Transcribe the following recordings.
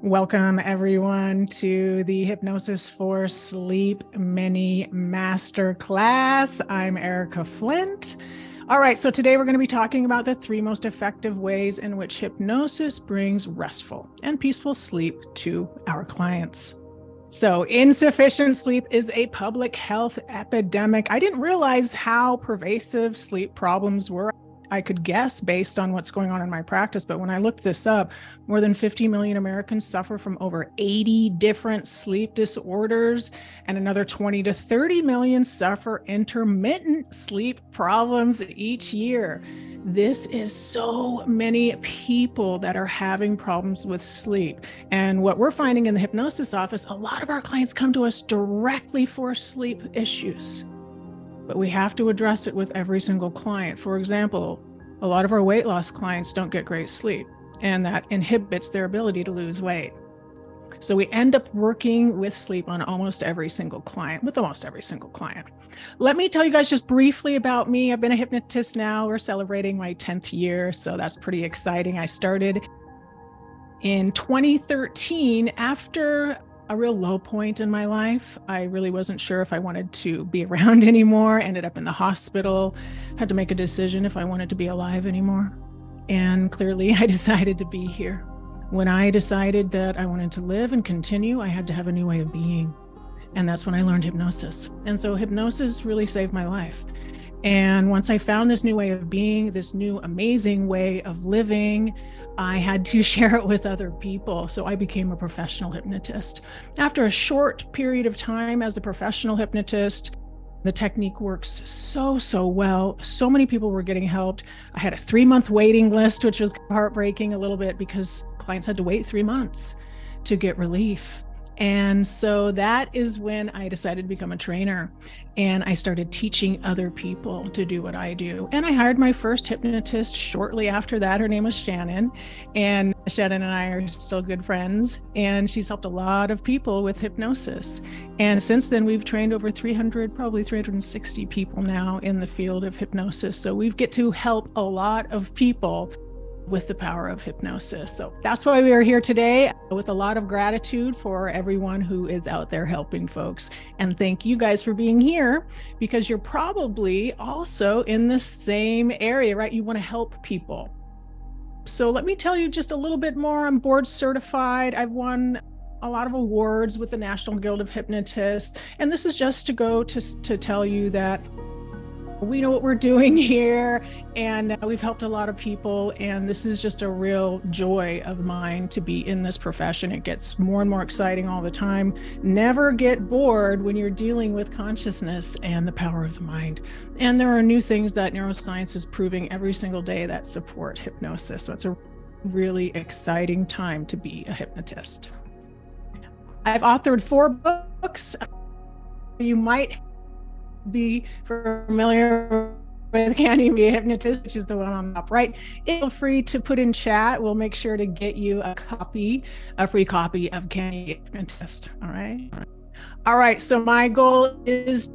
Welcome everyone to the Hypnosis for Sleep Mini Masterclass. I'm Erika Flint. All right, so today we're going to be talking about the 3 most effective ways in which hypnosis brings restful and peaceful sleep to our clients. So insufficient sleep is a public health epidemic. I didn't realize how pervasive sleep problems were. I could guess based on what's going on in my practice, but when I looked this up, more than 50 million Americans suffer from over 80 different sleep disorders, and another 20 to 30 million suffer intermittent sleep problems each year. This is so many people that are having problems with sleep. And what we're finding in the hypnosis office, a lot of our clients come to us directly for sleep issues. But we have to address it with every single client. For example, a lot of our weight loss clients don't get great sleep, and that inhibits their ability to lose weight. So we end up working with sleep on almost every single client. Let me tell you guys just briefly about me. I've been a hypnotist now. We're celebrating my 10th year, so that's pretty exciting. I started in 2013 after a real low point in my life. I really wasn't sure if I wanted to be around anymore, ended up in the hospital, had to make a decision if I wanted to be alive anymore. And clearly I decided to be here. When I decided that I wanted to live and continue, I had to have a new way of being. And that's when I learned hypnosis. And so hypnosis really saved my life. And once I found this new way of being, this new amazing way of living, I had to share it with other people. So I became a professional hypnotist. After a short period of time as a professional hypnotist, the technique works so well. So many people were getting helped. I had a 3-month waiting list, which was heartbreaking a little bit because clients had to wait 3 months to get relief. And so that is when I decided to become a trainer, and I started teaching other people to do what I do. And I hired my first hypnotist shortly after that. Her name was Shannon, and Shannon and I are still good friends, and she's helped a lot of people with hypnosis. And since then, we've trained over 300, probably 360 people now in the field of hypnosis. So we get to help a lot of people with the power of hypnosis. So that's why we are here today, with a lot of gratitude for everyone who is out there helping folks. And thank you guys for being here, because you're probably also in the same area, right? You want to help people. So let me tell you just a little bit more. I'm board certified. I've won a lot of awards with the National Guild of Hypnotists. And this is just to go to tell you that we know what we're doing here, and we've helped a lot of people, and this is just a real joy of mine to be in this profession. It gets more and more exciting all the time. Never get bored when you're dealing with consciousness and the power of the mind. And there are new things that neuroscience is proving every single day that support hypnosis. So it's a really exciting time to be a hypnotist. I've authored 4 books. You might be familiar with Can You Be a Hypnotist, which is the one on the top right. Feel free to put in chat. We'll make sure to get you a free copy of Can You Be a Hypnotist. All right. So my goal is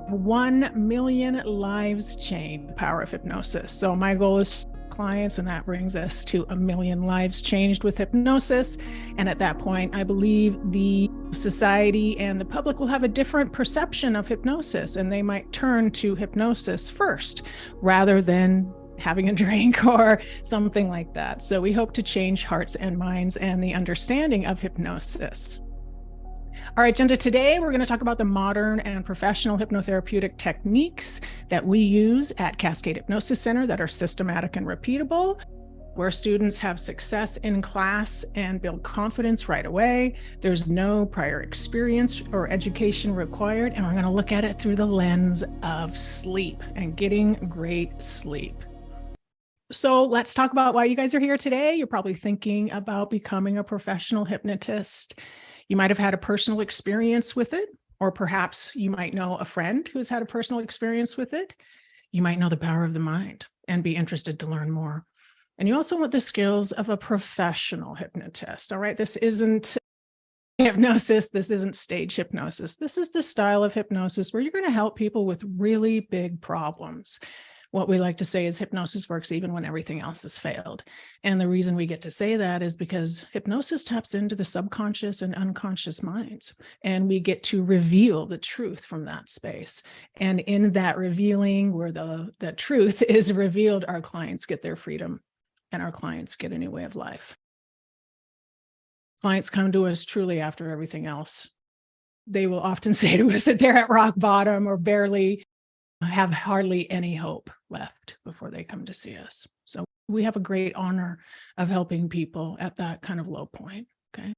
1 million lives changed, the power of hypnosis. So my goal is clients, and that brings us to 1 million lives changed with hypnosis. And at that point, I believe the society and the public will have a different perception of hypnosis, and they might turn to hypnosis first rather than having a drink or something like that. So we hope to change hearts and minds and the understanding of hypnosis. Our agenda today, we're going to talk about the modern and professional hypnotherapeutic techniques that we use at Cascade Hypnosis Center that are systematic and repeatable, where students have success in class and build confidence right away. There's no prior experience or education required, and we're going to look at it through the lens of sleep and getting great sleep. So let's talk about why you guys are here today. You're probably thinking about becoming a professional hypnotist. You might have had a personal experience with it, or perhaps you might know a friend who's had a personal experience with it. You might know the power of the mind and be interested to learn more. And you also want the skills of a professional hypnotist. All right, this isn't hypnosis. This isn't stage hypnosis. This is the style of hypnosis where you're going to help people with really big problems. What we like to say is hypnosis works even when everything else has failed. And the reason we get to say that is because hypnosis taps into the subconscious and unconscious minds, and we get to reveal the truth from that space. And in that revealing, where the truth is revealed, our clients get their freedom and our clients get a new way of life. Clients come to us truly after everything else. They will often say to us that they're at rock bottom or barely have hardly any hope left before they come to see us. So we have a great honor of helping people at that kind of low point. Okay.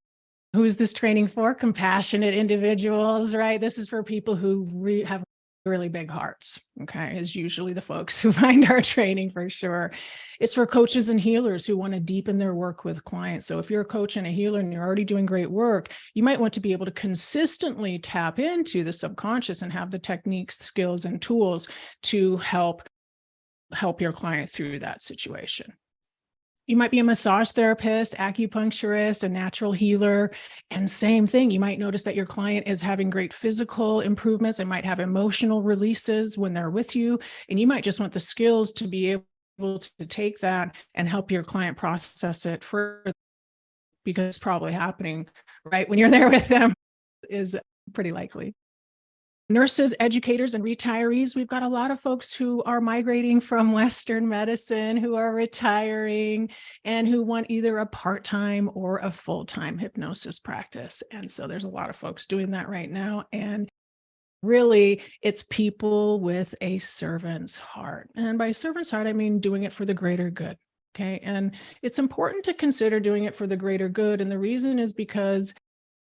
Who is this training for? Compassionate individuals, right? This is for people who have really big hearts. Okay. Is usually the folks who find our training for sure. It's for coaches and healers who want to deepen their work with clients. So if you're a coach and a healer and you're already doing great work, you might want to be able to consistently tap into the subconscious and have the techniques, skills, and tools to help your client through that situation. You might be a massage therapist, acupuncturist, a natural healer, and same thing. You might notice that your client is having great physical improvements. They might have emotional releases when they're with you, and you might just want the skills to be able to take that and help your client process it further, because it's probably happening right when you're there with them is pretty likely. Nurses, educators, and retirees. We've got a lot of folks who are migrating from Western medicine, who are retiring, and who want either a part-time or a full-time hypnosis practice. And so there's a lot of folks doing that right now. And really, it's people with a servant's heart. And by servant's heart, I mean doing it for the greater good. Okay. And it's important to consider doing it for the greater good. And the reason is because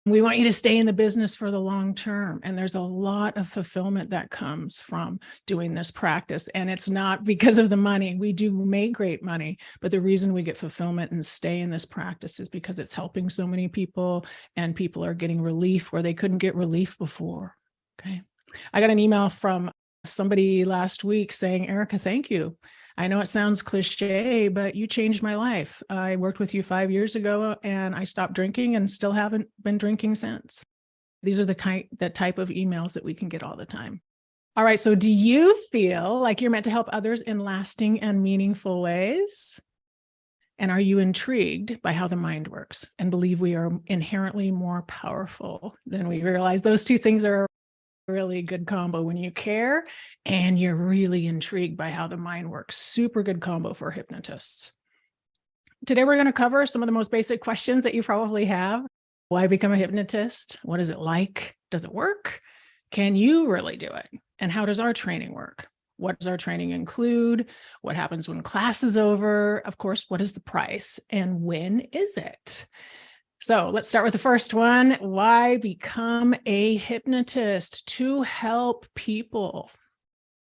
we want you to stay in the business for the long term. And there's a lot of fulfillment that comes from doing this practice. And it's not because of the money. We do make great money, but the reason we get fulfillment and stay in this practice is because it's helping so many people, and people are getting relief where they couldn't get relief before. Okay. I got an email from somebody last week saying, Erika, thank you. I know it sounds cliche, but you changed my life. I worked with you 5 years ago and I stopped drinking and still haven't been drinking since. These are the type of emails that we can get all the time. All right. So do you feel like you're meant to help others in lasting and meaningful ways? And are you intrigued by how the mind works and believe we are inherently more powerful than we realize? Those two things are really good combo when you care and you're really intrigued by how the mind works. Super good combo for hypnotists. Today, we're going to cover some of the most basic questions that you probably have. Why become a hypnotist? What is it like? Does it work? Can you really do it? And how does our training work? What does our training include? What happens when class is over? Of course, what is the price? And when is it? So let's start with the first one. Why become a hypnotist? To help people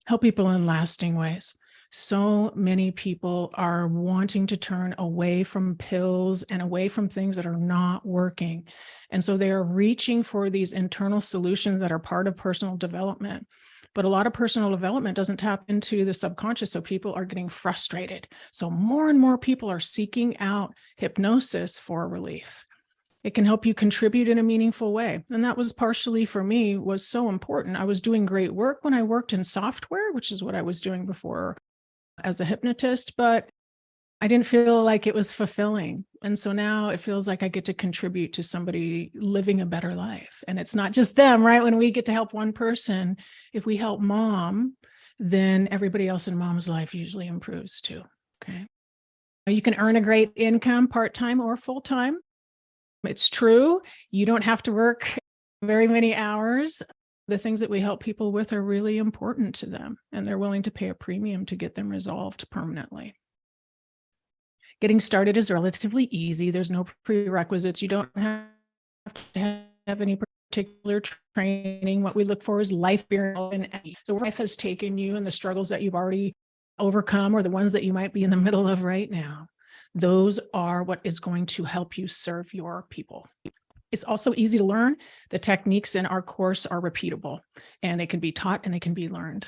in lasting ways. So many people are wanting to turn away from pills and away from things that are not working. And so they are reaching for these internal solutions that are part of personal development. But a lot of personal development doesn't tap into the subconscious, so people are getting frustrated. So more and more people are seeking out hypnosis for relief. It can help you contribute in a meaningful way. And that was partially for me was so important. I was doing great work when I worked in software, which is what I was doing before as a hypnotist, but I didn't feel like it was fulfilling. And so now it feels like I get to contribute to somebody living a better life. And it's not just them, right? When we get to help one person, if we help mom, then everybody else in mom's life usually improves too. Okay. You can earn a great income part-time or full-time. It's true. You don't have to work very many hours. The things that we help people with are really important to them, and they're willing to pay a premium to get them resolved permanently. Getting started is relatively easy. There's no prerequisites. You don't have to have any particular training. What we look for is life experience. So life has taken you and the struggles that you've already overcome or the ones that you might be in the middle of right now. Those are what is going to help you serve your people. It's also easy to learn. The techniques in our course are repeatable, and they can be taught and they can be learned.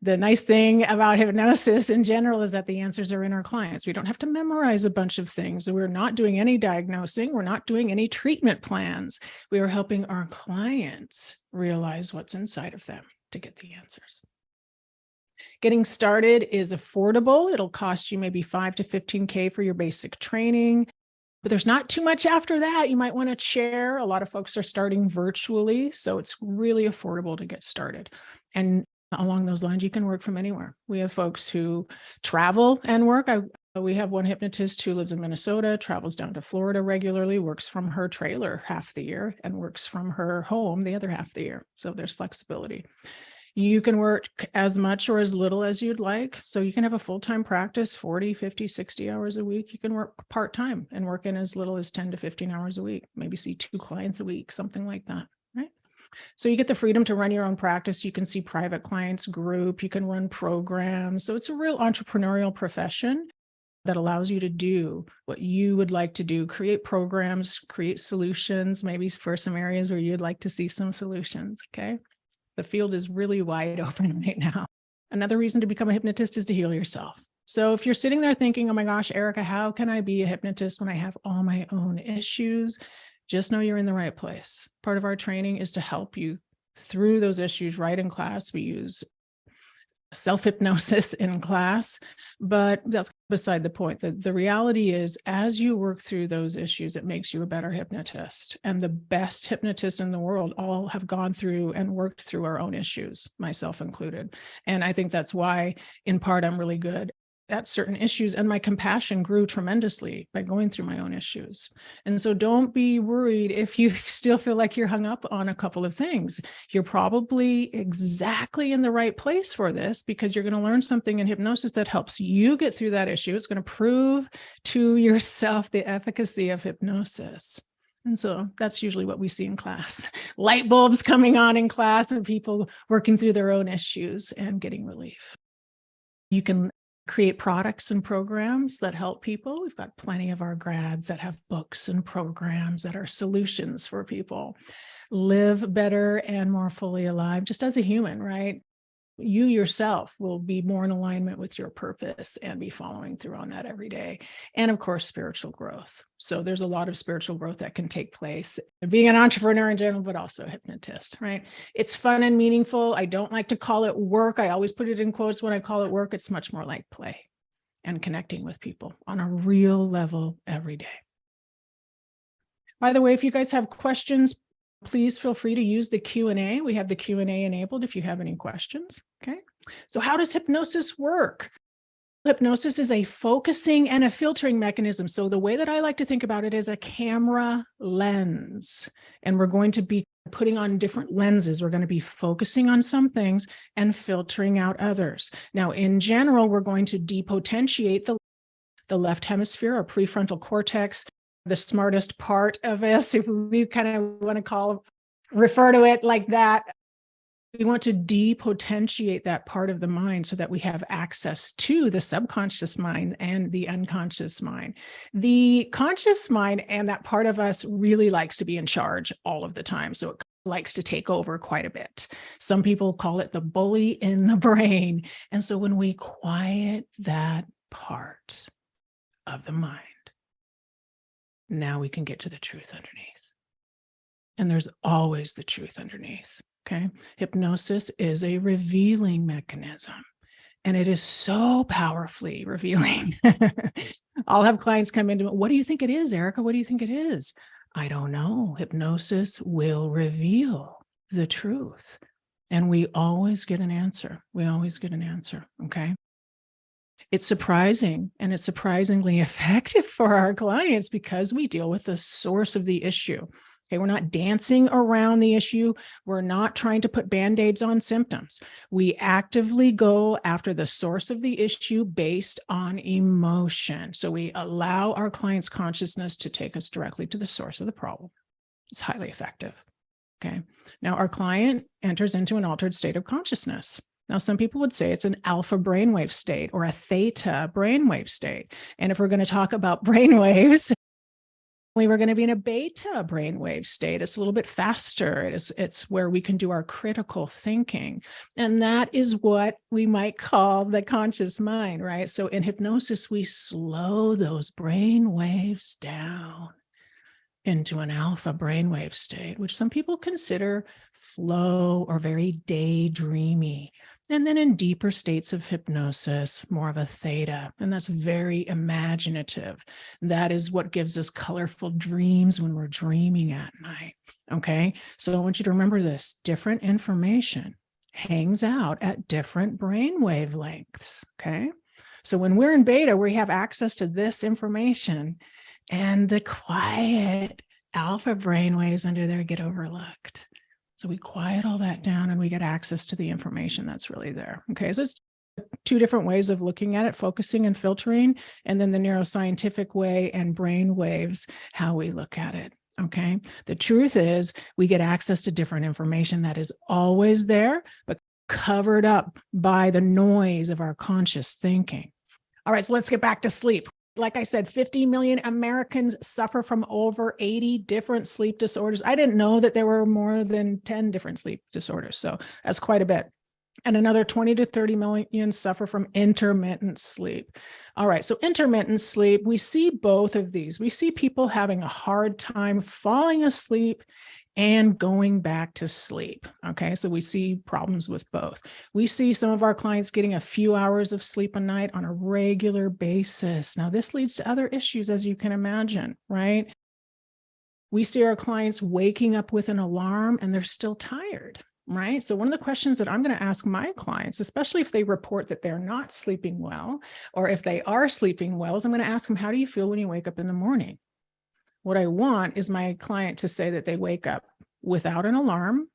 The nice thing about hypnosis in general is that the answers are in our clients. We don't have to memorize a bunch of things. We're not doing any diagnosing. We're not doing any treatment plans. We are helping our clients realize what's inside of them to get the answers. Getting started is affordable. It'll cost you maybe 5 to 15K for your basic training, but there's not too much after that. You might want to share. A lot of folks are starting virtually, so it's really affordable to get started. And along those lines, you can work from anywhere. We have folks who travel and work. We have one hypnotist who lives in Minnesota, travels down to Florida regularly, works from her trailer half the year, and works from her home the other half the year. So there's flexibility. You can work as much or as little as you'd like. So you can have a full-time practice, 40, 50, 60 hours a week. You can work part-time and work in as little as 10 to 15 hours a week, maybe see 2 clients a week, something like that, right? So you get the freedom to run your own practice. You can see private clients, group, you can run programs. So it's a real entrepreneurial profession that allows you to do what you would like to do, create programs, create solutions, maybe for some areas where you'd like to see some solutions, okay? The field is really wide open right now. Another reason to become a hypnotist is to heal yourself. So if you're sitting there thinking, oh my gosh, Erika, how can I be a hypnotist when I have all my own issues? Just know you're in the right place. Part of our training is to help you through those issues right in class. We use self-hypnosis in class, but that's beside the point. The reality is, as you work through those issues, it makes you a better hypnotist. And the best hypnotists in the world all have gone through and worked through our own issues, myself included. And I think that's why, in part, I'm really good at certain issues, and my compassion grew tremendously by going through my own issues. And so don't be worried if you still feel like you're hung up on a couple of things. You're probably exactly in the right place for this, because you're going to learn something in hypnosis that helps you get through that issue. It's going to prove to yourself the efficacy of hypnosis. And so that's usually what we see in class. Light bulbs coming on in class and people working through their own issues and getting relief. You can create products and programs that help people. We've got plenty of our grads that have books and programs that are solutions for people. Live better and more fully alive, just as a human, right? You yourself will be more in alignment with your purpose and be following through on that every day. And of course, spiritual growth. So there's a lot of spiritual growth that can take place, being an entrepreneur in general, but also a hypnotist, right? It's fun and meaningful. I don't like to call it work. I always put it in quotes when I call it work. It's much more like play and connecting with people on a real level every day. By the way, if you guys have questions, please feel free to use the Q&A. We have the Q&A enabled if you have any questions, okay? So how does hypnosis work? Hypnosis is a focusing and a filtering mechanism. So the way that I like to think about it is a camera lens, and we're going to be putting on different lenses. We're going to be focusing on some things and filtering out others. Now, in general, we're going to depotentiate the left hemisphere or prefrontal cortex, the smartest part of us, if we kind of want to refer to it like that. We want to depotentiate that part of the mind so that we have access to the subconscious mind and the unconscious mind. The conscious mind and that part of us really likes to be in charge all of the time. So it likes to take over quite a bit. Some people call it the bully in the brain. And so when we quiet that part of the mind, now we can get to the truth underneath. And there's always the truth underneath, okay? Hypnosis is a revealing mechanism, and it is so powerfully revealing. I'll have clients come into it. What do you think it is, Erika? What do you think it is? I don't know. Hypnosis will reveal the truth. And we always get an answer. We always get an answer, okay? It's surprising, and it's surprisingly effective for our clients because we deal with the source of the issue. Okay, we're not dancing around the issue. We're not trying to put Band-Aids on symptoms. We actively go after the source of the issue based on emotion. So we allow our client's consciousness to take us directly to the source of the problem. It's highly effective. Okay, now our client enters into an altered state of consciousness. Now, some people would say it's an alpha brainwave state or a theta brainwave state. And if we're going to talk about brainwaves, we're going to be in a beta brainwave state. It's a little bit faster. It's where we can do our critical thinking. And that is what we might call the conscious mind, right? So in hypnosis, we slow those brain waves down into an alpha brainwave state, which some people consider flow or very daydreamy. And then in deeper states of hypnosis, more of a theta, and that's very imaginative. That is what gives us colorful dreams when we're dreaming at night. Okay. So I want you to remember this: different information hangs out at different brain wavelengths. Okay. So when we're in beta, we have access to this information, and the quiet alpha brain waves under there get overlooked. So we quiet all that down and we get access to the information that's really there. Okay, so it's two different ways of looking at it: focusing and filtering, and then the neuroscientific way and brain waves, how we look at it. Okay, the truth is we get access to different information that is always there, but covered up by the noise of our conscious thinking. All right, so let's get back to sleep. Like I said, 50 million Americans suffer from over 80 different sleep disorders. I didn't know that there were more than 10 different sleep disorders. So that's quite a bit. And another 20 to 30 million suffer from intermittent sleep. All right, so intermittent sleep, we see both of these. We see people having a hard time falling asleep and going back to sleep. Okay, so we see problems with both. We see some of our clients getting a few hours of sleep a night on a regular basis. Now, this leads to other issues, as you can imagine, right? We see our clients waking up with an alarm and they're still tired, right? So one of the questions that I'm going to ask my clients, especially if they report that they're not sleeping well, or if they are sleeping well, is I'm going to ask them, how do you feel when you wake up in the morning? What I want is my client to say that they wake up without an alarm,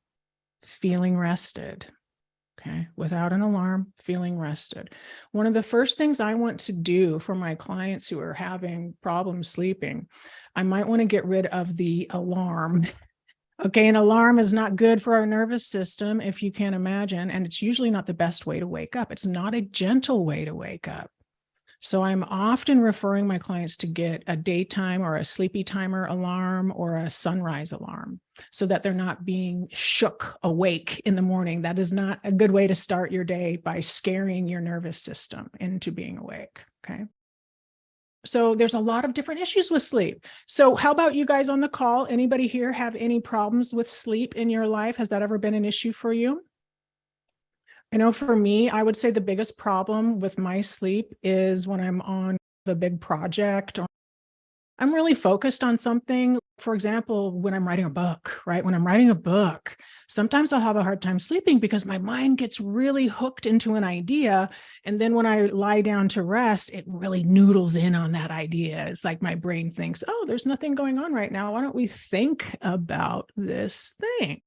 feeling rested. Okay, without an alarm, feeling rested. One of the first things I want to do for my clients who are having problems sleeping, I might want to get rid of the alarm. Okay, an alarm is not good for our nervous system, if you can imagine, and it's usually not the best way to wake up. It's not a gentle way to wake up. So I'm often referring my clients to get a daytime or a sleepy timer alarm or a sunrise alarm so that they're not being shook awake in the morning. That is not a good way to start your day, by scaring your nervous system into being awake. Okay. So there's a lot of different issues with sleep. So how about you guys on the call? Anybody here have any problems with sleep in your life? Has that ever been an issue for you? I know for me, I would say the biggest problem with my sleep is when I'm on a big project or I'm really focused on something. For example, when I'm writing a book, right? When I'm writing a book, sometimes I'll have a hard time sleeping because my mind gets really hooked into an idea. And then when I lie down to rest, it really noodles in on that idea. It's like my brain thinks, oh, there's nothing going on right now. Why don't we think about this thing?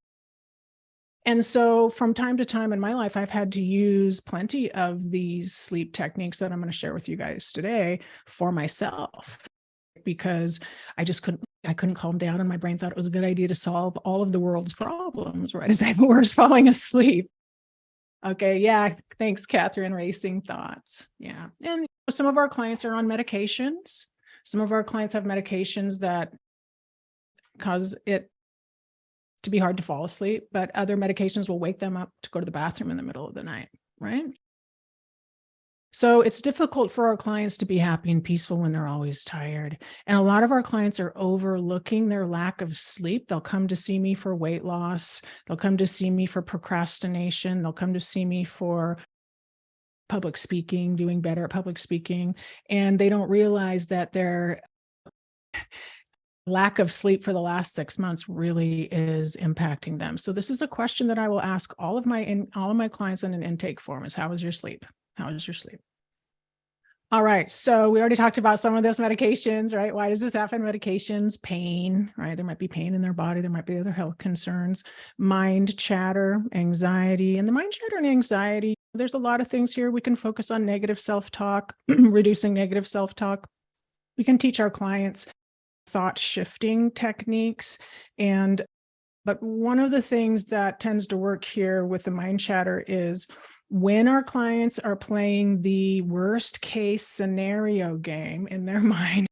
And so from time to time in my life, I've had to use plenty of these sleep techniques that I'm going to share with you guys today for myself, because I couldn't calm down, and my brain thought it was a good idea to solve all of the world's problems right as I was falling asleep. Okay. Yeah. Thanks, Catherine. Racing thoughts. Yeah. And some of our clients are on medications. Some of our clients have medications that cause it to be hard to fall asleep, but other medications will wake them up to go to the bathroom in the middle of the night, right? So it's difficult for our clients to be happy and peaceful when they're always tired. And a lot of our clients are overlooking their lack of sleep. They'll come to see me for weight loss. They'll come to see me for procrastination. They'll come to see me for public speaking, doing better at public speaking. And they don't realize that their lack of sleep for the last 6 months really is impacting them. So this is a question that I will ask all of my clients in an intake form: is how is your sleep? How is your sleep? All right. So we already talked about some of those medications, right? Why does this happen? Medications, pain, right? There might be pain in their body. There might be other health concerns, mind chatter, anxiety. And the mind chatter and anxiety, there's a lot of things here. We can focus on negative self-talk, reducing negative self-talk. We can teach our clients thought shifting techniques. But one of the things that tends to work here with the mind chatter is when our clients are playing the worst case scenario game in their mind.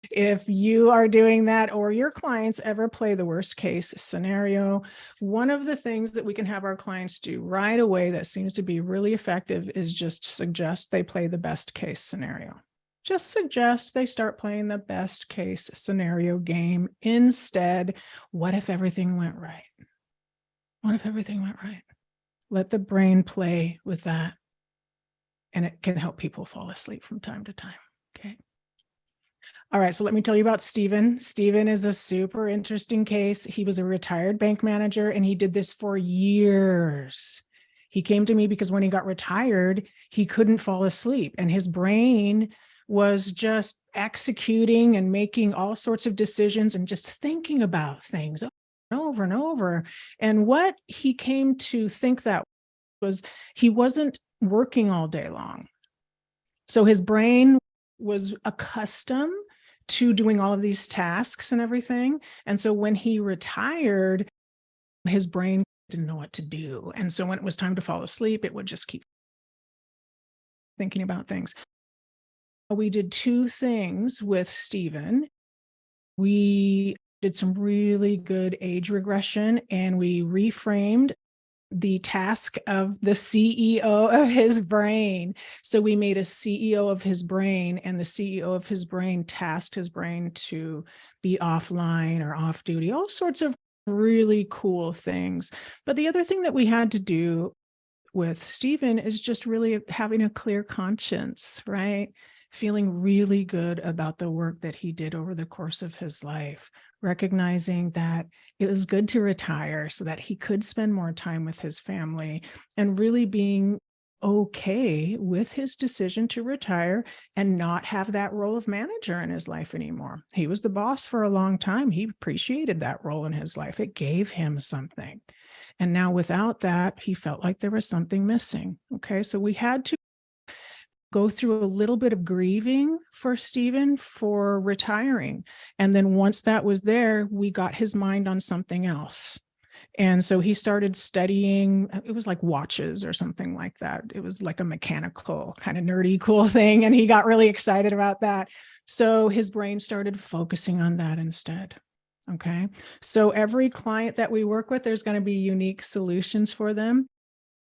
If you are doing that, or your clients ever play the worst case scenario, one of the things that we can have our clients do right away that seems to be really effective is just suggest they play the best case scenario. Just suggest they start playing the best case scenario game instead. What if everything went right? What if everything went right? Let the brain play with that. And it can help people fall asleep from time to time. Okay. All right, so let me tell you about Stephen. Stephen is a super interesting case. He was a retired bank manager and he did this for years. He came to me because when he got retired, he couldn't fall asleep and his brain was just executing and making all sorts of decisions and just thinking about things over and over. And what he came to think that was he wasn't working all day long. So his brain was accustomed to doing all of these tasks and everything. And so when he retired, his brain didn't know what to do. And so when it was time to fall asleep, it would just keep thinking about things. We did two things with Stephen. We did some really good age regression and we reframed the task of the CEO of his brain. So we made a CEO of his brain, and the CEO of his brain tasked his brain to be offline or off duty, all sorts of really cool things. But the other thing that we had to do with Stephen is just really having a clear conscience, right? Feeling really good about the work that he did over the course of his life, recognizing that it was good to retire so that he could spend more time with his family, and really being okay with his decision to retire and not have that role of manager in his life anymore. He was the boss for a long time. He appreciated that role in his life. It gave him something. And now without that, he felt like there was something missing. Okay, so we had to go through a little bit of grieving for Stephen for retiring. And then once that was there, we got his mind on something else. And so he started studying, it was like watches or something like that. It was like a mechanical kind of nerdy, cool thing. And he got really excited about that. So his brain started focusing on that instead. Okay. So every client that we work with, there's going to be unique solutions for them.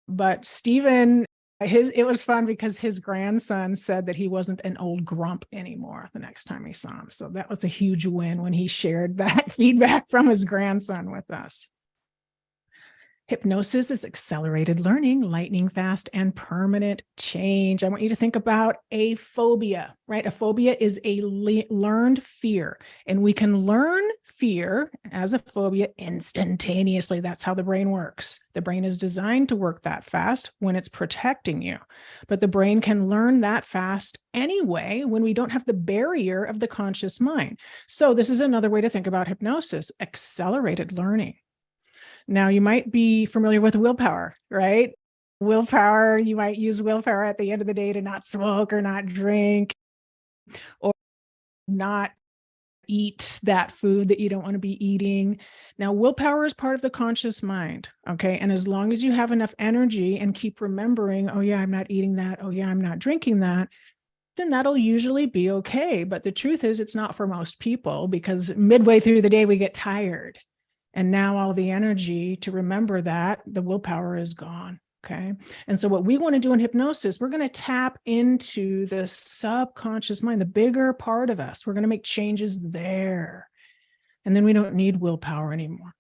But Stephen, it was fun because his grandson said that he wasn't an old grump anymore the next time he saw him. So that was a huge win when he shared that feedback from his grandson with us. Hypnosis is accelerated learning, lightning fast, and permanent change. I want you to think about a phobia, right? A phobia is a learned fear, and we can learn fear as a phobia instantaneously. That's how the brain works. The brain is designed to work that fast when it's protecting you, but the brain can learn that fast anyway when we don't have the barrier of the conscious mind. So this is another way to think about hypnosis, accelerated learning. Now, you might be familiar with willpower, right? Willpower, you might use willpower at the end of the day to not smoke or not drink or not eat that food that you don't want to be eating. Now, willpower is part of the conscious mind, okay? And as long as you have enough energy and keep remembering, oh yeah, I'm not eating that, oh yeah, I'm not drinking that, then that'll usually be okay. But the truth is it's not for most people because midway through the day we get tired. And now all the energy to remember that, the willpower is gone, okay? And so what we want to do in hypnosis, we're going to tap into the subconscious mind, the bigger part of us. We're going to make changes there. And then we don't need willpower anymore.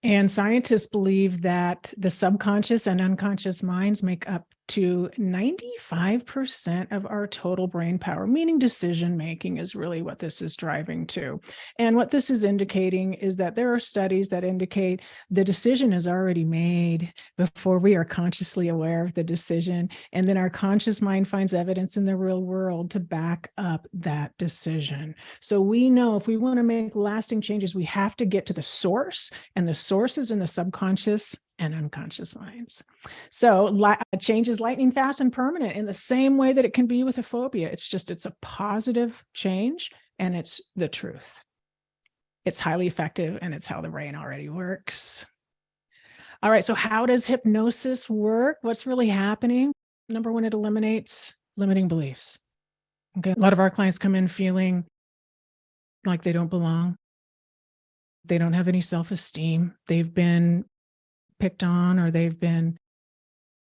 And scientists believe that the subconscious and unconscious minds make up to 95% of our total brain power, meaning decision making is really what this is driving to. And what this is indicating is that there are studies that indicate the decision is already made before we are consciously aware of the decision. And then our conscious mind finds evidence in the real world to back up that decision. So we know if we want to make lasting changes, we have to get to the source, and the source is in the subconscious and unconscious minds. So change is lightning fast and permanent in the same way that it can be with a phobia. It's a positive change and it's the truth. It's highly effective and it's how the brain already works. All right, so how does hypnosis work? What's really happening? Number one, it eliminates limiting beliefs. Okay, a lot of our clients come in feeling like they don't belong. They don't have any self-esteem. They've been picked on or they've been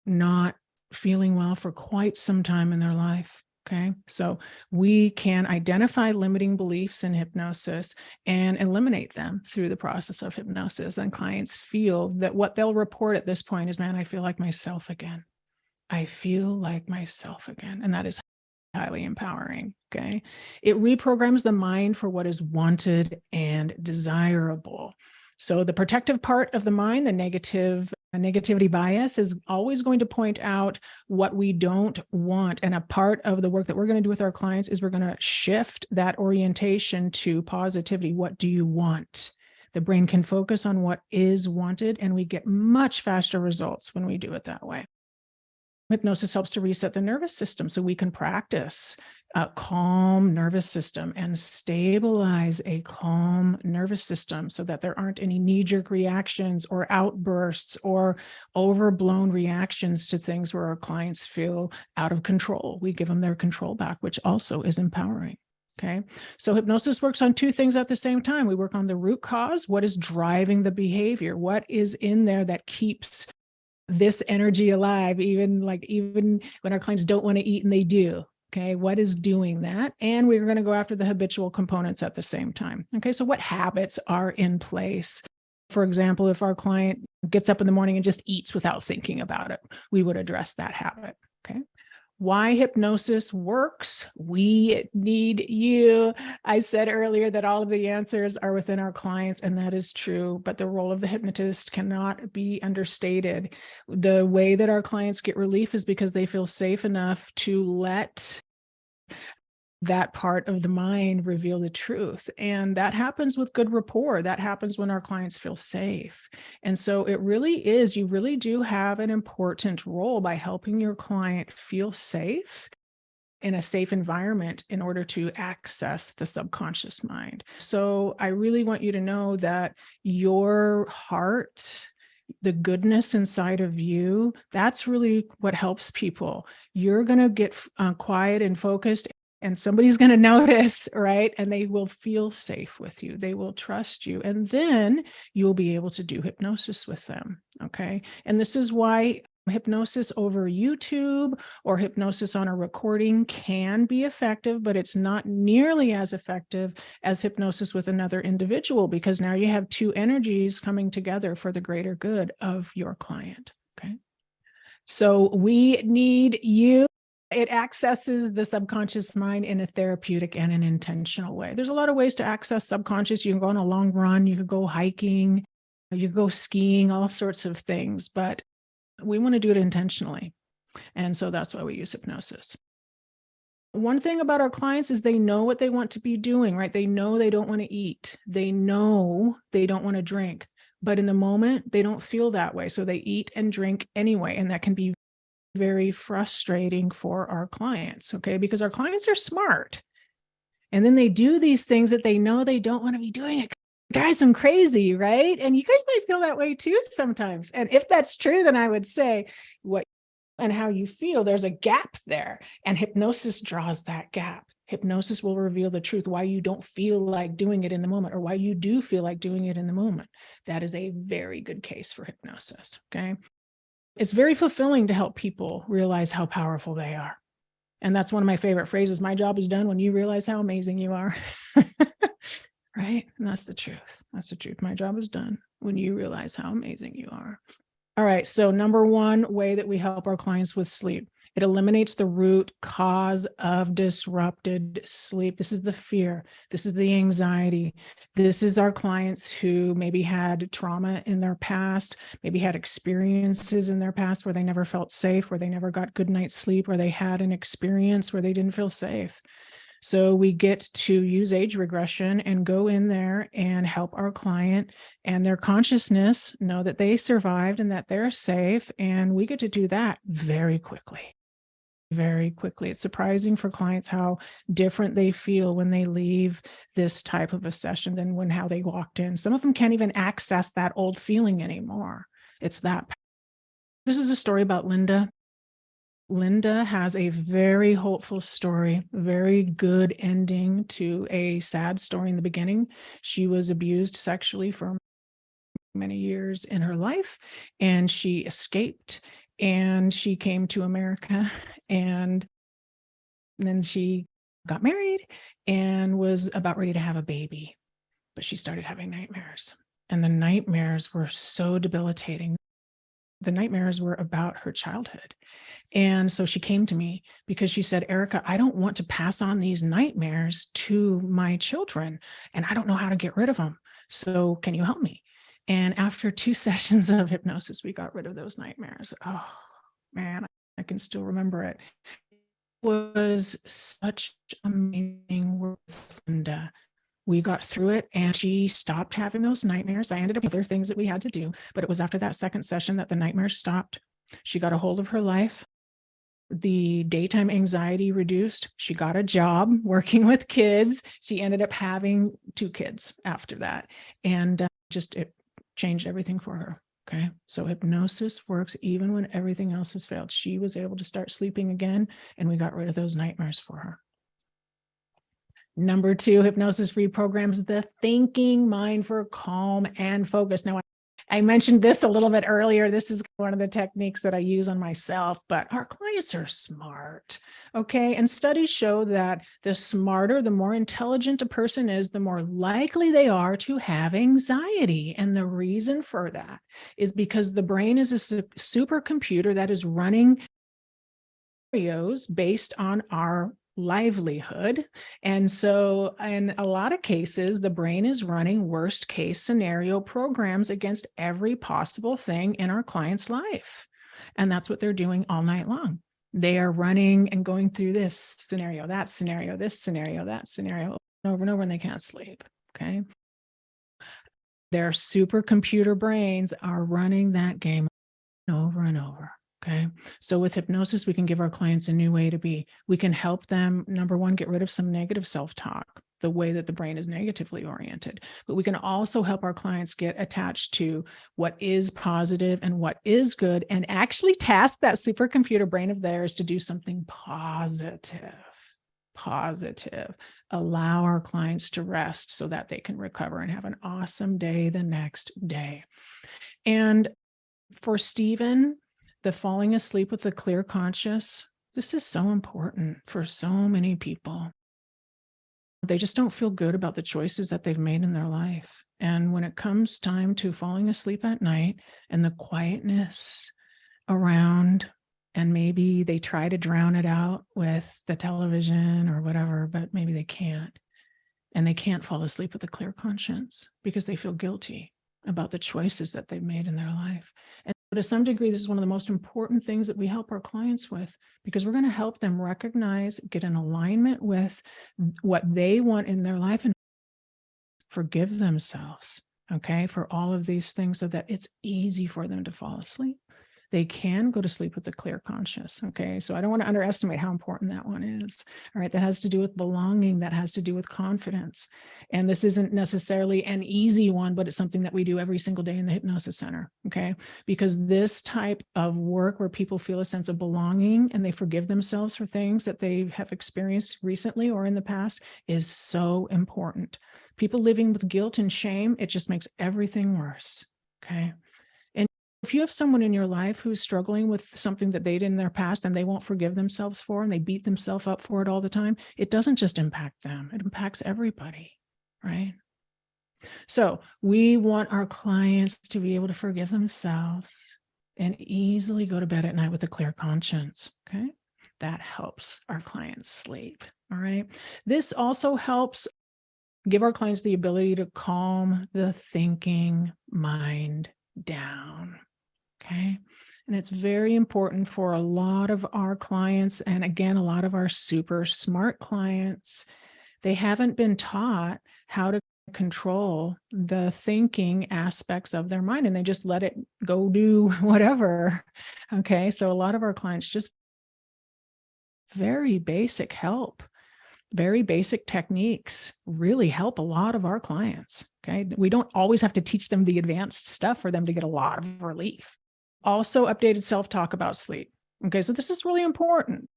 not feeling well for quite some time in their life. Okay, so we can identify limiting beliefs in hypnosis and eliminate them through the process of hypnosis. And clients feel that what they'll report at this point is, man, I feel like myself again. I feel like myself again. And that is highly empowering. Okay. It reprograms the mind for what is wanted and desirable. So the protective part of the mind, the negativity bias, is always going to point out what we don't want. And a part of the work that we're going to do with our clients is we're going to shift that orientation to positivity. What do you want? The brain can focus on what is wanted, and we get much faster results when we do it that way. Hypnosis helps to reset the nervous system so we can practice a calm nervous system and stabilize a calm nervous system so that there aren't any knee-jerk reactions or outbursts or overblown reactions to things where our clients feel out of control. We give them their control back, which also is empowering. Okay, so hypnosis works on two things at the same time. We work on the root cause. What is driving the behavior? What is in there that keeps this energy alive, even when our clients don't want to eat and they do? Okay, what is doing that? And we're going to go after the habitual components at the same time. Okay, so what habits are in place? For example, if our client gets up in the morning and just eats without thinking about it, we would address that habit. Okay. Why hypnosis works? We need you. I said earlier that all of the answers are within our clients, and that is true, but the role of the hypnotist cannot be understated. The way that our clients get relief is because they feel safe enough to let that part of the mind reveal the truth. And that happens with good rapport. That happens when our clients feel safe. And so it really is, you really do have an important role by helping your client feel safe in a safe environment in order to access the subconscious mind. So I really want you to know that your heart, the goodness inside of you, that's really what helps people. You're going to get quiet and focused, and somebody's going to notice, right? And they will feel safe with you. They will trust you. And then you'll be able to do hypnosis with them. Okay. And this is why hypnosis over YouTube or hypnosis on a recording can be effective, but it's not nearly as effective as hypnosis with another individual, because now you have two energies coming together for the greater good of your client. Okay. So we need you. It accesses the subconscious mind in a therapeutic and an intentional way. There's a lot of ways to access subconscious. You can go on a long run, you could go hiking, you could go skiing, all sorts of things, but we want to do it intentionally. And so that's why we use hypnosis. One thing about our clients is they know what they want to be doing, right? They know they don't want to eat. They know they don't want to drink, but in the moment, they don't feel that way. So they eat and drink anyway. And that can be very frustrating for our clients, okay? Because our clients are smart. And then they do these things that they know they don't want to be doing. It drives them crazy, right? And you guys might feel that way too sometimes. And if that's true, then I would say what and how you feel, there's a gap there. And hypnosis draws that gap. Hypnosis will reveal the truth, why you don't feel like doing it in the moment, or why you do feel like doing it in the moment. That is a very good case for hypnosis, okay? It's very fulfilling to help people realize how powerful they are. And that's one of my favorite phrases. My job is done when you realize how amazing you are. Right? And that's the truth. That's the truth. My job is done when you realize how amazing you are. All right. So number one way that we help our clients with sleep, it eliminates the root cause of disrupted sleep. This is the fear. This is the anxiety. This is our clients who maybe had trauma in their past, maybe had experiences in their past where they never felt safe, where they never got good night's sleep, where they had an experience where they didn't feel safe. So we get to use age regression and go in there and help our client and their consciousness know that they survived and that they're safe. And we get to do that very quickly. Very quickly. It's surprising for clients how different they feel when they leave this type of a session than how they walked in. Some of them can't even access that old feeling anymore. It's that. This is a story about Linda. Linda has a very hopeful story, very good ending to a sad story in the beginning. She was abused sexually for many years in her life, and she escaped, and she came to America, and And then she got married and was about ready to have a baby, but she started having nightmares. And the nightmares were so debilitating. The nightmares were about her childhood. And so she came to me because she said, Erika, I don't want to pass on these nightmares to my children, and I don't know how to get rid of them. So can you help me? And after 2 sessions of hypnosis, we got rid of those nightmares. Oh, man, I can still remember it. It was such amazing work with Linda. We got through it and she stopped having those nightmares. I ended up with other things that we had to do, but it was after that second session that the nightmares stopped. She got a hold of her life. The daytime anxiety reduced. She got a job working with kids. She ended up having 2 kids after that. And it changed everything for her. Okay. So hypnosis works even when everything else has failed. She was able to start sleeping again, and we got rid of those nightmares for her. Number 2, hypnosis reprograms the thinking mind for calm and focus. Now, I mentioned this a little bit earlier. This is one of the techniques that I use on myself, but our clients are smart. Okay. And studies show that the smarter, the more intelligent a person is, the more likely they are to have anxiety. And the reason for that is because the brain is a supercomputer that is running scenarios based on our livelihood. And so in a lot of cases, the brain is running worst case scenario programs against every possible thing in our client's life. And that's what they're doing all night long. They are running and going through this scenario, that scenario, this scenario, that scenario over and over, and they can't sleep. Okay. Their supercomputer brains are running that game over and over. Okay. So with hypnosis, we can give our clients a new way to be. We can help them, number one, get rid of some negative self-talk, the way that the brain is negatively oriented. But we can also help our clients get attached to what is positive and what is good, and actually task that supercomputer brain of theirs to do something positive. Allow our clients to rest so that they can recover and have an awesome day the next day. And for Stephen, the falling asleep with a clear conscience, this is so important for so many people. They just don't feel good about the choices that they've made in their life. And when it comes time to falling asleep at night and the quietness around, and maybe they try to drown it out with the television or whatever, but maybe they can't. And they can't fall asleep with a clear conscience because they feel guilty about the choices that they've made in their life. And to some degree, this is one of the most important things that we help our clients with, because we're going to help them recognize, get in alignment with what they want in their life, and forgive themselves, okay, for all of these things so that it's easy for them to fall asleep. They can go to sleep with a clear conscience. Okay. So I don't want to underestimate how important that one is. All right. That has to do with belonging. That has to do with confidence. And this isn't necessarily an easy one, but it's something that we do every single day in the Hypnosis Center. Okay. Because this type of work where people feel a sense of belonging and they forgive themselves for things that they have experienced recently or in the past is so important. People living with guilt and shame, it just makes everything worse. Okay. If you have someone in your life who's struggling with something that they did in their past and they won't forgive themselves for, and they beat themselves up for it all the time, it doesn't just impact them, it impacts everybody, right? So we want our clients to be able to forgive themselves and easily go to bed at night with a clear conscience, okay? That helps our clients sleep, all right? This also helps give our clients the ability to calm the thinking mind down. Okay. And it's very important for a lot of our clients. And again, a lot of our super smart clients, they haven't been taught how to control the thinking aspects of their mind, and they just let it go do whatever. Okay. So a lot of our clients just very basic help, very basic techniques really help a lot of our clients. Okay. We don't always have to teach them the advanced stuff for them to get a lot of relief. Also, updated self-talk about sleep. Okay, so this is really important.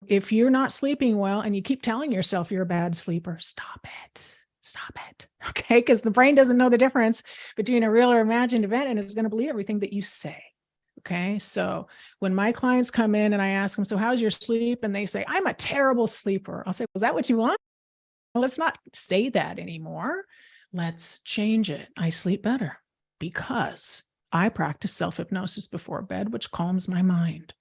If you're not sleeping well and you keep telling yourself you're a bad sleeper, stop it. Stop it. Okay, because the brain doesn't know the difference between a real or imagined event, and it's going to believe everything that you say. Okay. So when my clients come in and I ask them, so how's your sleep? And they say, I'm a terrible sleeper. I'll say, was that what you want? Well, let's not say that anymore. Let's change it. I sleep better because I practice self-hypnosis before bed, which calms my mind.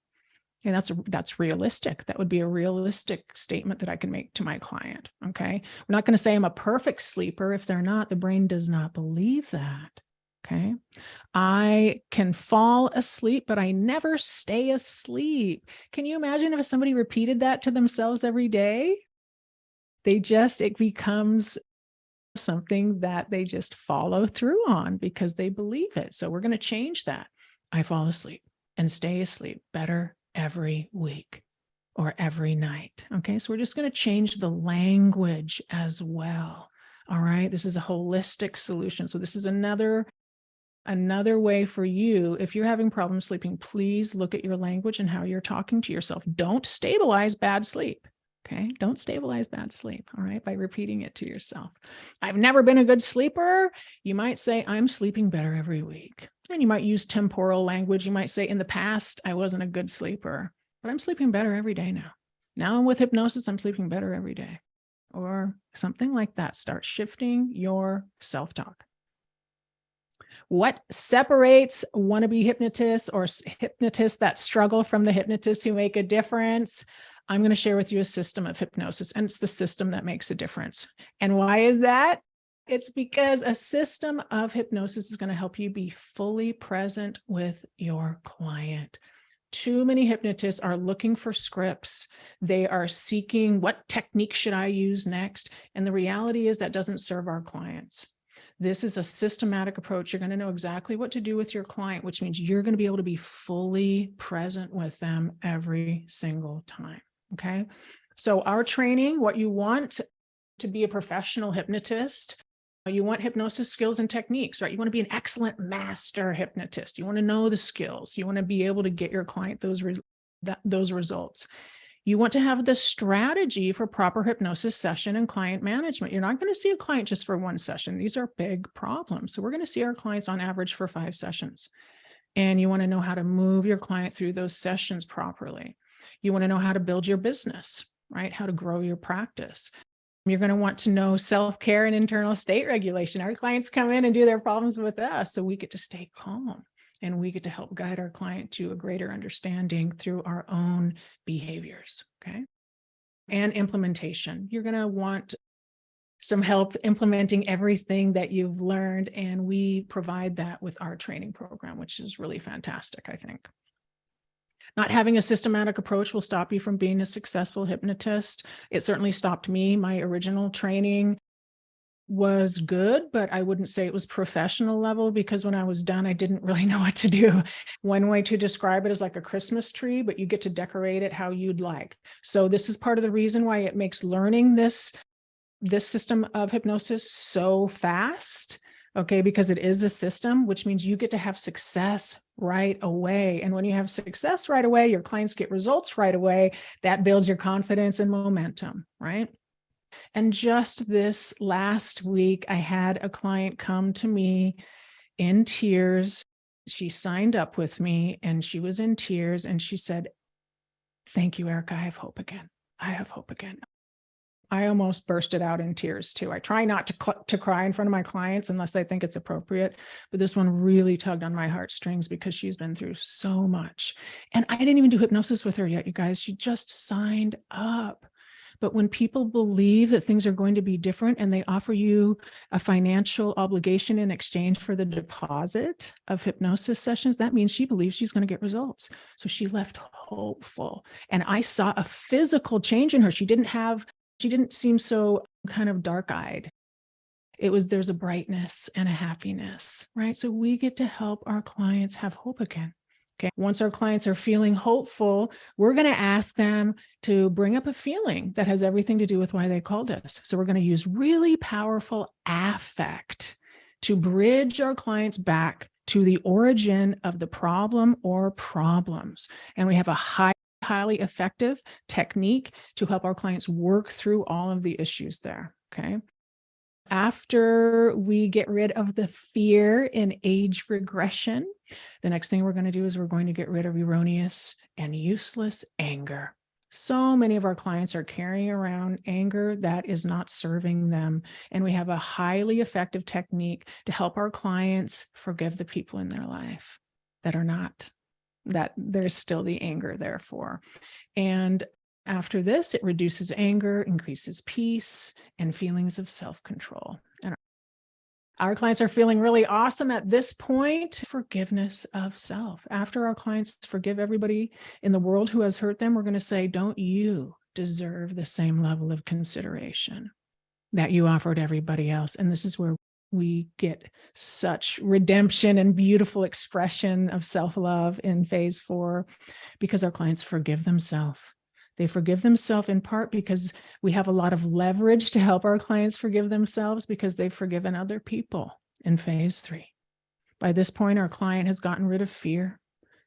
And that's realistic. That would be a realistic statement that I can make to my client. Okay. I'm not going to say I'm a perfect sleeper. If they're not, the brain does not believe that. Okay. I can fall asleep, but I never stay asleep. Can you imagine if somebody repeated that to themselves every day? It becomes something that they just follow through on because they believe it. So we're going to change that. I fall asleep and stay asleep better every week or every night. Okay. So we're just going to change the language as well. All right. This is a holistic solution. So this is another way for you. If you're having problems sleeping, please look at your language and how you're talking to yourself. Don't stabilize bad sleep. Okay. Don't stabilize bad sleep. All right. By repeating it to yourself. I've never been a good sleeper. You might say, I'm sleeping better every week. And you might use temporal language. You might say, in the past, I wasn't a good sleeper, but I'm sleeping better every day now. Now with hypnosis, I'm sleeping better every day. Or something like that. Start shifting your self-talk. What separates wannabe hypnotists or hypnotists that struggle from the hypnotists who make a difference? I'm going to share with you a system of hypnosis, and it's the system that makes a difference. And why is that? It's because a system of hypnosis is going to help you be fully present with your client. Too many hypnotists are looking for scripts. They are seeking, what technique should I use next? And the reality is that doesn't serve our clients. This is a systematic approach. You're going to know exactly what to do with your client, which means you're going to be able to be fully present with them every single time. Okay. So our training, what you want to be a professional hypnotist, you want hypnosis skills and techniques, right? You want to be an excellent master hypnotist. You want to know the skills. You want to be able to get your client those results. You want to have the strategy for proper hypnosis session and client management. You're not going to see a client just for one session. These are big problems. So we're going to see our clients on average for 5 sessions. And you want to know how to move your client through those sessions properly. You want to know how to build your business, right? How to grow your practice. You're going to want to know self-care and internal state regulation. Our clients come in and do their problems with us, so we get to stay calm and we get to help guide our client to a greater understanding through our own behaviors. Okay. And implementation. You're going to want some help implementing everything that you've learned, and we provide that with our training program, which is really fantastic, I think. Not having a systematic approach will stop you from being a successful hypnotist. It certainly stopped me. My original training was good, but I wouldn't say it was professional level, because when I was done, I didn't really know what to do. One way to describe it is like a Christmas tree, but you get to decorate it how you'd like. So this is part of the reason why it makes learning this system of hypnosis so fast. Okay, because it is a system, which means you get to have success right away. And when you have success right away, your clients get results right away. That builds your confidence and momentum, right? And just this last week, I had a client come to me in tears. She signed up with me and she was in tears. And she said, "Thank you, Erika. I have hope again. I have hope again." I almost bursted out in tears too. I try not to cry in front of my clients unless I think it's appropriate, but this one really tugged on my heartstrings because she's been through so much. And I didn't even do hypnosis with her yet, you guys. She just signed up. But when people believe that things are going to be different and they offer you a financial obligation in exchange for the deposit of hypnosis sessions, that means she believes she's going to get results. So she left hopeful. And I saw a physical change in her. She didn't seem so kind of dark-eyed. There's a brightness and a happiness, right? So we get to help our clients have hope again. Okay. Once our clients are feeling hopeful, we're going to ask them to bring up a feeling that has everything to do with why they called us. So we're going to use really powerful affect to bridge our clients back to the origin of the problem or problems. And we have a highly effective technique to help our clients work through all of the issues there. Okay. After we get rid of the fear in age regression, the next thing we're going to do is we're going to get rid of erroneous and useless anger. So many of our clients are carrying around anger that is not serving them. And we have a highly effective technique to help our clients forgive the people in their life that are not, that there's still the anger there for. And after this, it reduces anger, increases peace, and feelings of self-control. And our clients are feeling really awesome at this point. Forgiveness of self. After our clients forgive everybody in the world who has hurt them, we're going to say, don't you deserve the same level of consideration that you offered everybody else? And this is where we get such redemption and beautiful expression of self-love in phase 4, because our clients forgive themselves. They forgive themselves in part because we have a lot of leverage to help our clients forgive themselves because they've forgiven other people in phase 3. By this point, our client has gotten rid of fear.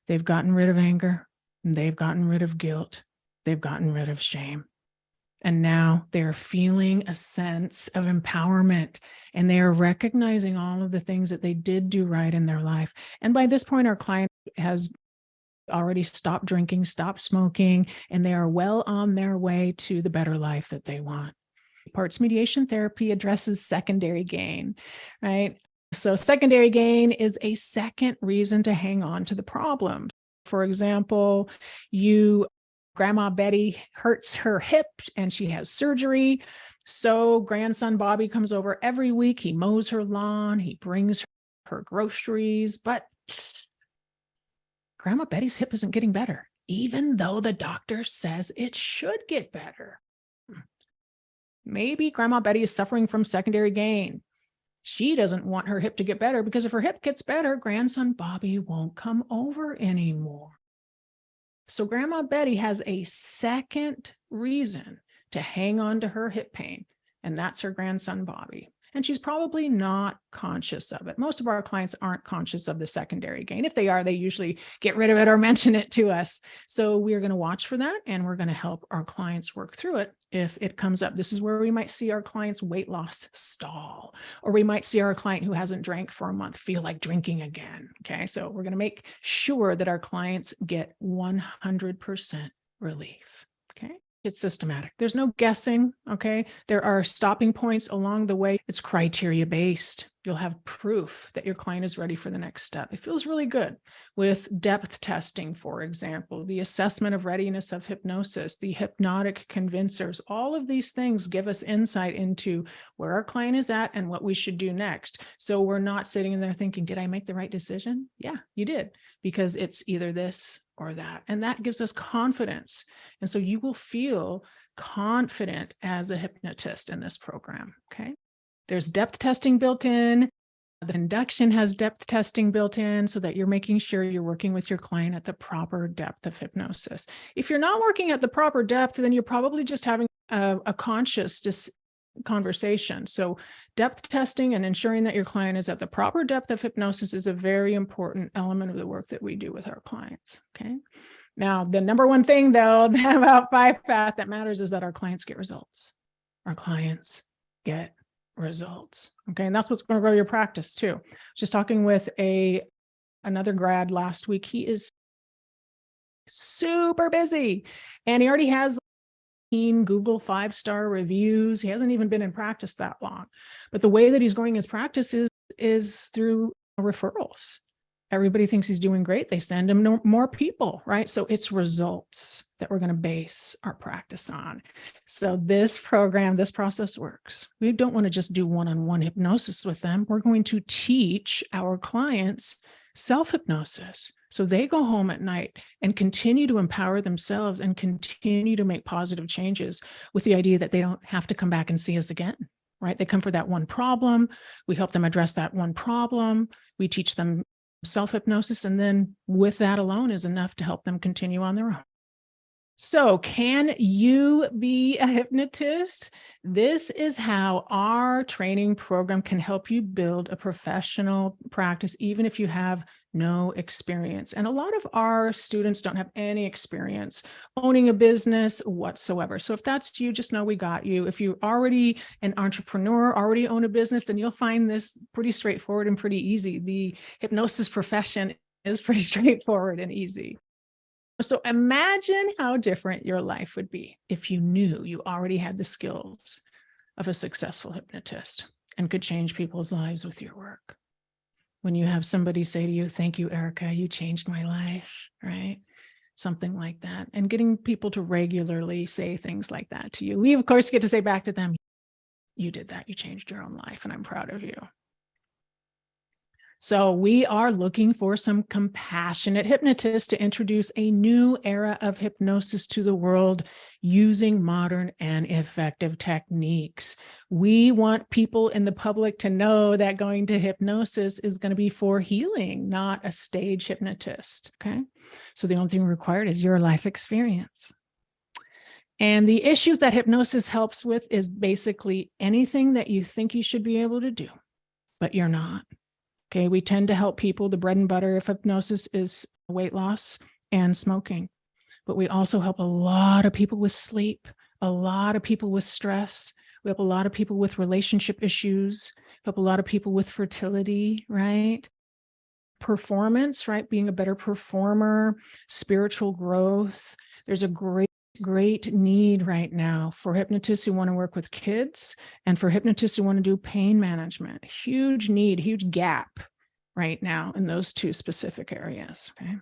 They've gotten rid of anger. They've gotten rid of guilt. They've gotten rid of shame. And now they're feeling a sense of empowerment, and they are recognizing all of the things that they did do right in their life. And by this point, our client has already stopped drinking, stopped smoking, and they are well on their way to the better life that they want. Parts mediation therapy addresses secondary gain, right? So secondary gain is a second reason to hang on to the problem. For example, Grandma Betty hurts her hip and she has surgery. So grandson Bobby comes over every week. He mows her lawn. He brings her groceries, but Grandma Betty's hip isn't getting better, even though the doctor says it should get better. Maybe Grandma Betty is suffering from secondary gain. She doesn't want her hip to get better because if her hip gets better, grandson Bobby won't come over anymore. So Grandma Betty has a second reason to hang on to her hip pain, and that's her grandson Bobby. And she's probably not conscious of it. Most of our clients aren't conscious of the secondary gain. If they are, they usually get rid of it or mention it to us. So we're going to watch for that, and we're going to help our clients work through it if it comes up. This is where we might see our client's weight loss stall, or we might see our client who hasn't drank for a month feel like drinking again. Okay, so we're going to make sure that our clients get 100% relief. Okay. It's systematic. There's no guessing, okay? There are stopping points along the way. It's criteria-based. You'll have proof that your client is ready for the next step. It feels really good with depth testing, for example, the assessment of readiness of hypnosis, the hypnotic convincers. All of these things give us insight into where our client is at and what we should do next. So we're not sitting in there thinking, did I make the right decision? Yeah, you did, because it's either this or that. And that gives us confidence. And so you will feel confident as a hypnotist in this program, okay? There's depth testing built in. The induction has depth testing built in so that you're making sure you're working with your client at the proper depth of hypnosis. If you're not working at the proper depth, then you're probably just having a conscious conversation. So depth testing and ensuring that your client is at the proper depth of hypnosis is a very important element of the work that we do with our clients, okay? Now, the number one thing, though, about 5-FAT that matters is that our clients get results. Our clients get results, okay? And that's what's going to grow your practice, too. Just talking with another grad last week. He is super busy, and he already has Google 5-star reviews. He hasn't even been in practice that long. But the way that he's growing his practice is through referrals. Everybody thinks he's doing great. They send him more people, right? So it's results that we're going to base our practice on. So this program, this process works. We don't want to just do one-on-one hypnosis with them. We're going to teach our clients self-hypnosis. So they go home at night and continue to empower themselves and continue to make positive changes with the idea that they don't have to come back and see us again, right? They come for that one problem. We help them address that one problem. We teach them self-hypnosis, and then with that alone is enough to help them continue on their own. So, can you be a hypnotist? This is how our training program can help you build a professional practice, even if you have no experience. And a lot of our students don't have any experience owning a business whatsoever. So, if that's you, just know we got you. If you're already an entrepreneur, already own a business, then you'll find this pretty straightforward and pretty easy. The hypnosis profession is pretty straightforward and easy. So imagine how different your life would be if you knew you already had the skills of a successful hypnotist and could change people's lives with your work. When you have somebody say to you, "Thank you, Erika, you changed my life," right? Something like that. And getting people to regularly say things like that to you. We, of course, get to say back to them, "You did that. You changed your own life, and I'm proud of you." So we are looking for some compassionate hypnotists to introduce a new era of hypnosis to the world using modern and effective techniques. We want people in the public to know that going to hypnosis is going to be for healing, not a stage hypnotist. Okay. So the only thing required is your life experience. And the issues that hypnosis helps with is basically anything that you think you should be able to do, but you're not. Okay, we tend to help people. The bread and butter of hypnosis is weight loss and smoking. But we also help a lot of people with sleep, a lot of people with stress. We help a lot of people with relationship issues, help a lot of people with fertility, right? Performance, right? Being a better performer, spiritual growth. There's a great need right now for hypnotists who want to work with kids and for hypnotists who want to do pain management. Huge need, huge gap right now in those two specific areas. Okay.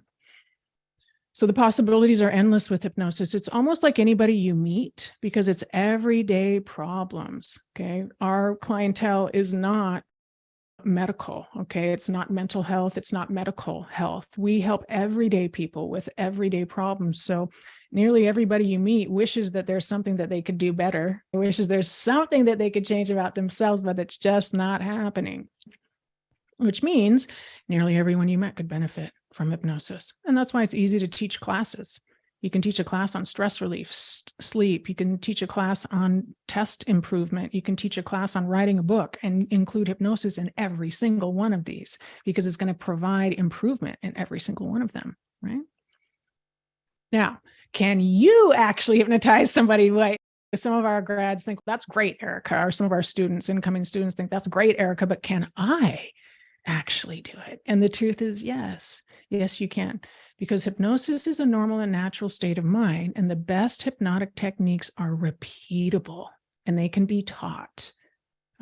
So the possibilities are endless with hypnosis. It's almost like anybody you meet because it's everyday problems. Okay. Our clientele is not medical. Okay. It's not mental health. It's not medical health. We help everyday people with everyday problems. So nearly everybody you meet wishes that there's something that they could do better, wishes there's something that they could change about themselves, but it's just not happening, which means nearly everyone you met could benefit from hypnosis. And that's why it's easy to teach classes. You can teach a class on stress relief, sleep. You can teach a class on test improvement. You can teach a class on writing a book and include hypnosis in every single one of these because it's going to provide improvement in every single one of them, right? Now, can you actually hypnotize somebody? Like some of our grads think, "That's great, Erika," or some of our students, incoming students think, "That's great, Erika, but can I actually do it?" And the truth is, yes, you can, because hypnosis is a normal and natural state of mind. And the best hypnotic techniques are repeatable and they can be taught.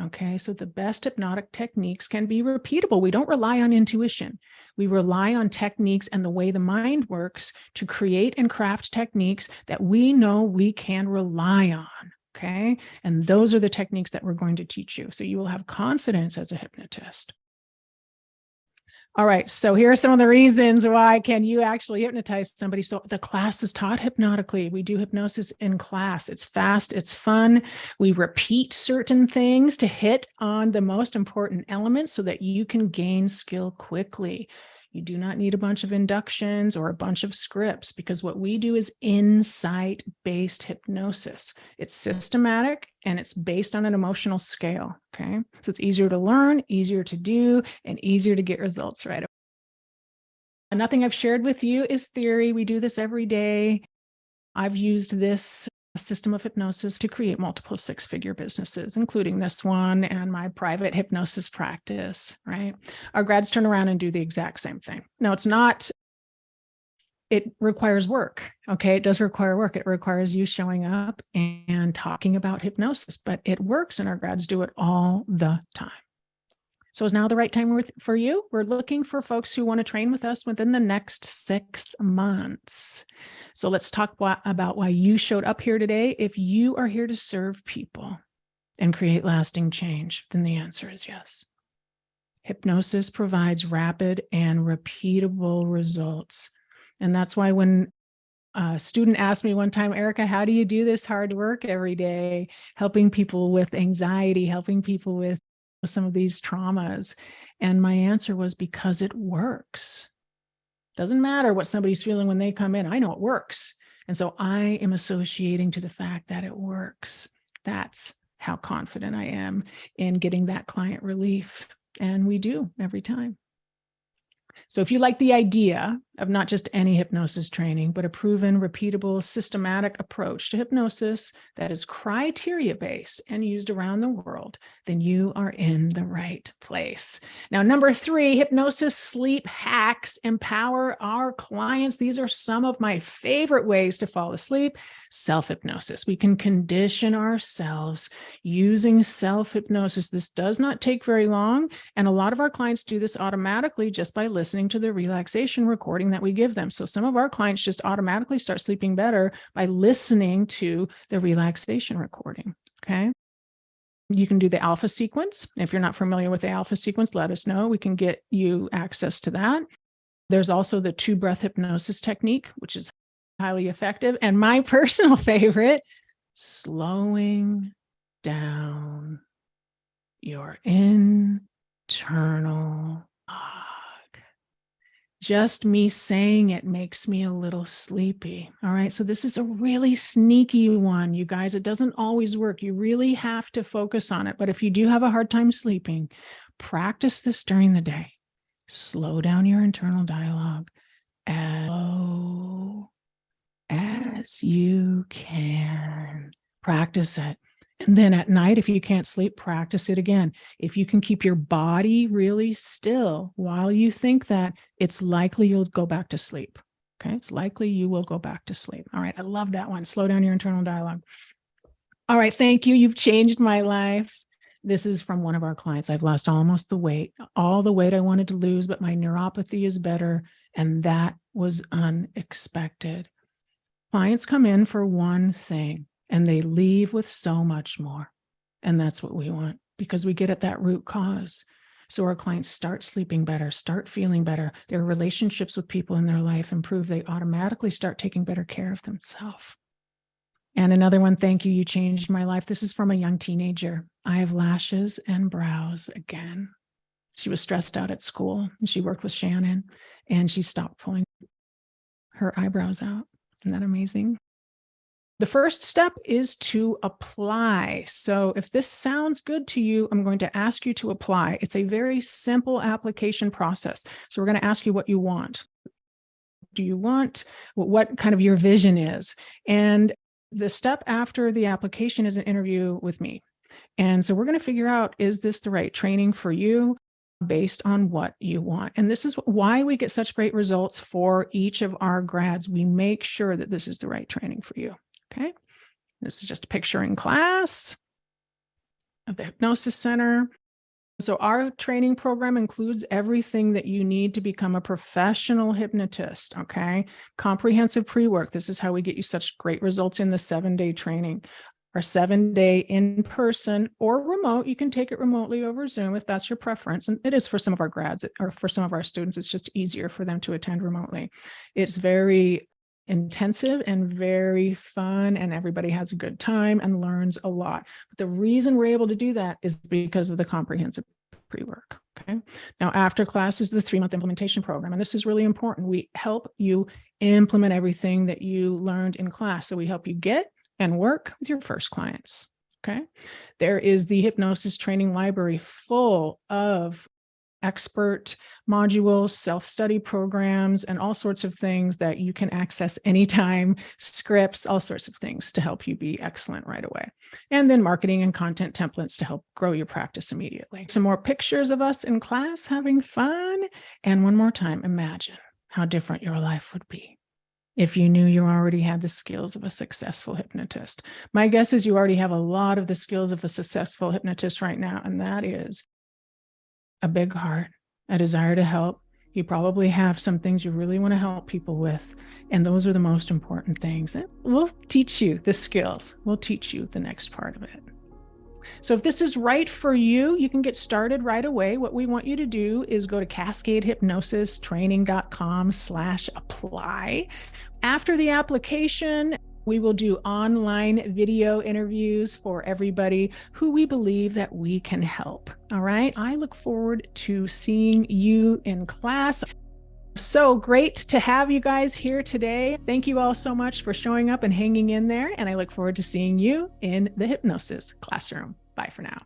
Okay, so the best hypnotic techniques can be repeatable. We don't rely on intuition. We rely on techniques and the way the mind works to create and craft techniques that we know we can rely on. Okay, and those are the techniques that we're going to teach you. So you will have confidence as a hypnotist. All right, so here are some of the reasons why can you actually hypnotize somebody. So the class is taught hypnotically. We do hypnosis in class. It's fast, it's fun. We repeat certain things to hit on the most important elements so that you can gain skill quickly. You do not need a bunch of inductions or a bunch of scripts because what we do is insight-based hypnosis. It's systematic and it's based on an emotional scale, okay? So it's easier to learn, easier to do, and easier to get results right away. Nothing I've shared with you is theory. We do this every day. I've used this system of hypnosis to create multiple six-figure businesses, including this one and my private hypnosis practice, right? Our grads turn around and do the exact same thing. No, it's not. It requires work. Okay. It does require work. It requires you showing up and talking about hypnosis, but it works and our grads do it all the time. So is now the right time for you? We're looking for folks who want to train with us within the next 6 months. So let's talk about why you showed up here today. If you are here to serve people and create lasting change, then the answer is yes. Hypnosis provides rapid and repeatable results. And that's why when a student asked me one time, "Erika, how do you do this hard work every day, helping people with anxiety, helping people with some of these traumas?" And my answer was, because it works. Doesn't matter what somebody's feeling when they come in. I know it works. And so I am associating to the fact that it works. That's how confident I am in getting that client relief. And we do every time. So if you like the idea of not just any hypnosis training, but a proven, repeatable, systematic approach to hypnosis that is criteria-based and used around the world, then you are in the right place. Now, number 3, hypnosis sleep hacks empower our clients. These are some of my favorite ways to fall asleep. Self-hypnosis. We can condition ourselves using self-hypnosis. This does not take very long. And a lot of our clients do this automatically just by listening to the relaxation recording that we give them. So some of our clients just automatically start sleeping better by listening to the relaxation recording. Okay. You can do the alpha sequence. If you're not familiar with the alpha sequence, let us know. We can get you access to that. There's also the 2-breath hypnosis technique, which is highly effective. And my personal favorite, slowing down your internal fog. Just me saying it makes me a little sleepy. All right. So this is a really sneaky one, you guys. It doesn't always work. You really have to focus on it. But if you do have a hard time sleeping, practice this during the day. Slow down your internal dialogue as you can. Practice it. And then at night, if you can't sleep, practice it again. If you can keep your body really still while you think that, it's likely you'll go back to sleep. Okay. It's likely you will go back to sleep. All right. I love that one. Slow down your internal dialogue. All right. Thank you. You've changed my life. This is from one of our clients. I've lost all the weight I wanted to lose, but my neuropathy is better. And that was unexpected. Clients come in for one thing and they leave with so much more. And that's what we want, because we get at that root cause. So our clients start sleeping better, start feeling better. Their relationships with people in their life improve. They automatically start taking better care of themselves. And another one, thank you. You changed my life. This is from a young teenager. I have lashes and brows again. She was stressed out at school and she worked with Shannon and she stopped pulling her eyebrows out. Isn't that amazing? The first step is to apply. So if this sounds good to you, I'm going to ask you to apply. It's a very simple application process. So we're going to ask you what you want. Do you want what kind of your vision is? And the step after the application is an interview with me. And so we're going to figure out, is this the right training for you based on what you want? And this is why we get such great results for each of our grads. We make sure that this is the right training for you. Okay. This is just a picture in class of the Hypnosis Center. So our training program includes everything that you need to become a professional hypnotist. Okay. Comprehensive pre-work. This is how we get you such great results in the 7-day training. Our 7-day in-person or remote. You can take it remotely over Zoom if that's your preference. And it is for some of our grads or for some of our students. It's just easier for them to attend remotely. It's very intensive and very fun, and everybody has a good time and learns a lot. But the reason we're able to do that is because of the comprehensive pre-work. Okay. Now, after class is the 3-month implementation program. And this is really important. We help you implement everything that you learned in class. So we help you get and work with your first clients. Okay. There is the hypnosis training library full of expert modules, self-study programs, and all sorts of things that you can access anytime, scripts, all sorts of things to help you be excellent right away. And then marketing and content templates to help grow your practice immediately. Some more pictures of us in class having fun. And one more time, imagine how different your life would be if you knew you already had the skills of a successful hypnotist. My guess is you already have a lot of the skills of a successful hypnotist right now, and that is a big heart, a desire to help. You probably have some things you really want to help people with, and those are the most important things. We'll teach you the skills. We'll teach you the next part of it. So if this is right for you, you can get started right away. What we want you to do is go to cascadehypnosistraining.com/apply. After the application, we will do online video interviews for everybody who we believe that we can help. All right. I look forward to seeing you in class. So great to have you guys here today. Thank you all so much for showing up and hanging in there. And I look forward to seeing you in the hypnosis classroom. Bye for now.